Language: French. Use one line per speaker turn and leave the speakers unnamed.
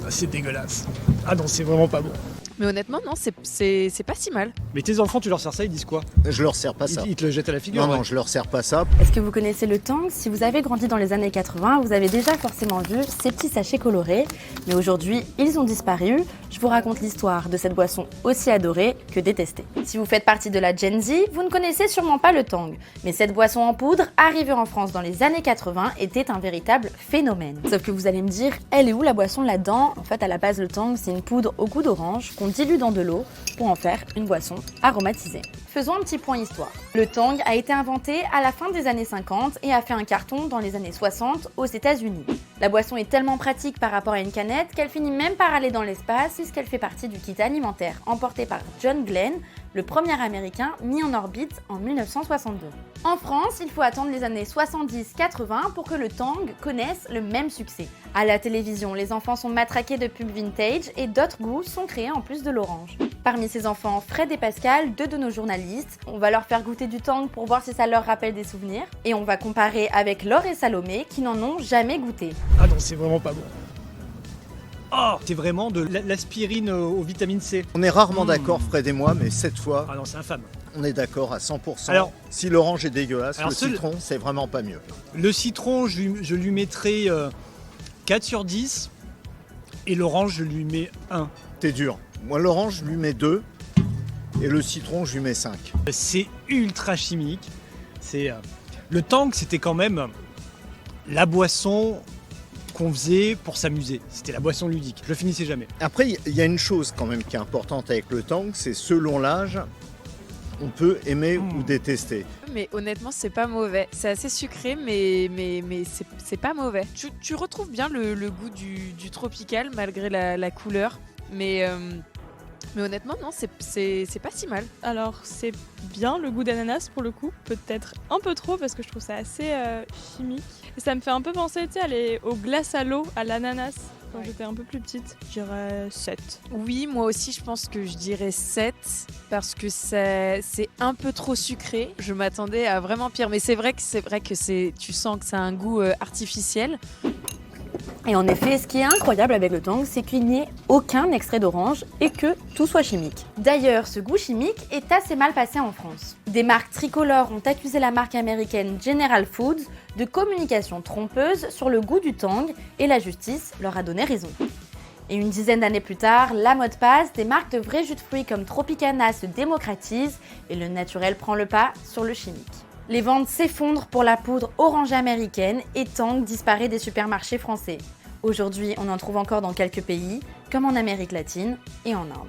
Ah, c'est dégueulasse. Ah non, c'est vraiment pas bon.
Mais honnêtement, non, c'est pas si mal.
Mais tes enfants, tu leur sers ça, ils disent quoi?
Je leur sers pas ça.
Ils te le jettent à la figure.
Non,
ouais.
non, je leur sers pas ça.
Est-ce que vous connaissez le Tang? Si vous avez grandi dans les années 80, vous avez déjà forcément vu ces petits sachets colorés. Mais aujourd'hui, ils ont disparu. Je vous raconte l'histoire de cette boisson aussi adorée que détestée. Si vous faites partie de la Gen Z, vous ne connaissez sûrement pas le Tang. Mais cette boisson en poudre, arrivée en France dans les années 80, était un véritable phénomène. Sauf que vous allez me dire, elle est où la boisson là-dedans? En fait, à la base, le Tang, c'est une poudre au goût d'orange qu'on dilue dans de l'eau pour en faire une boisson aromatisée. Faisons un petit point histoire. Le Tang a été inventé à la fin des années 50 et a fait un carton dans les années 60 aux États-Unis. La boisson est tellement pratique par rapport à une canette qu'elle finit même par aller dans l'espace puisqu'elle fait partie du kit alimentaire emporté par John Glenn, le premier américain mis en orbite en 1962. En France, il faut attendre les années 70-80 pour que le Tang connaisse le même succès. À la télévision, les enfants sont matraqués de pubs vintage et d'autres goûts sont créés en plus de l'orange. Parmi ces enfants, Fred et Pascal, deux de nos journalistes, on va leur faire goûter du Tang pour voir si ça leur rappelle des souvenirs. Et on va comparer avec Laure et Salomé qui n'en ont jamais goûté.
Ah non, c'est vraiment pas bon. Oh, c'est vraiment de l'aspirine aux vitamines C.
On est rarement d'accord, Fred et moi, mais cette fois,
Ah non, c'est infâme.
on est d'accord à 100%.
Alors-
si l'orange est dégueulasse,
Alors,
le
seul-
citron, c'est vraiment pas mieux.
Le citron, je lui mettrai 4 sur 10. Et l'orange, je lui mets 1.
T'es dur. Moi, l'orange, je lui mets 2. Et le citron, je lui mets 5.
C'est ultra chimique. Le Tang, c'était quand même la boisson qu'on faisait pour s'amuser. C'était la boisson ludique. Je le finissais jamais.
Après, il y a une chose quand même qui est importante avec le Tang, c'est selon l'âge, on peut aimer ou détester.
Mais honnêtement, c'est pas mauvais. C'est assez sucré, mais c'est pas mauvais. Tu retrouves bien le goût du tropical malgré la couleur. Mais honnêtement, non, c'est pas si mal.
Alors c'est bien le goût d'ananas pour le coup, peut-être un peu trop parce que je trouve ça assez chimique. Et ça me fait un peu penser aux glaces à l'eau, à l'ananas. Quand
Ouais.
j'étais un peu plus petite, je dirais 7.
Oui, moi aussi, je pense que je dirais 7 parce que c'est un peu trop sucré. Je m'attendais à vraiment pire, mais c'est vrai que tu sens que ça a un goût artificiel.
Et en effet, ce qui est incroyable avec le Tang, c'est qu'il n'y ait aucun extrait d'orange et que tout soit chimique. D'ailleurs, ce goût chimique est assez mal passé en France. Des marques tricolores ont accusé la marque américaine General Foods de communication trompeuse sur le goût du Tang et la justice leur a donné raison. Et une dizaine d'années plus tard, la mode passe, des marques de vrais jus de fruits comme Tropicana se démocratisent et le naturel prend le pas sur le chimique. Les ventes s'effondrent pour la poudre orange américaine et Tang disparaît des supermarchés français. Aujourd'hui, on en trouve encore dans quelques pays, comme en Amérique latine et en Inde.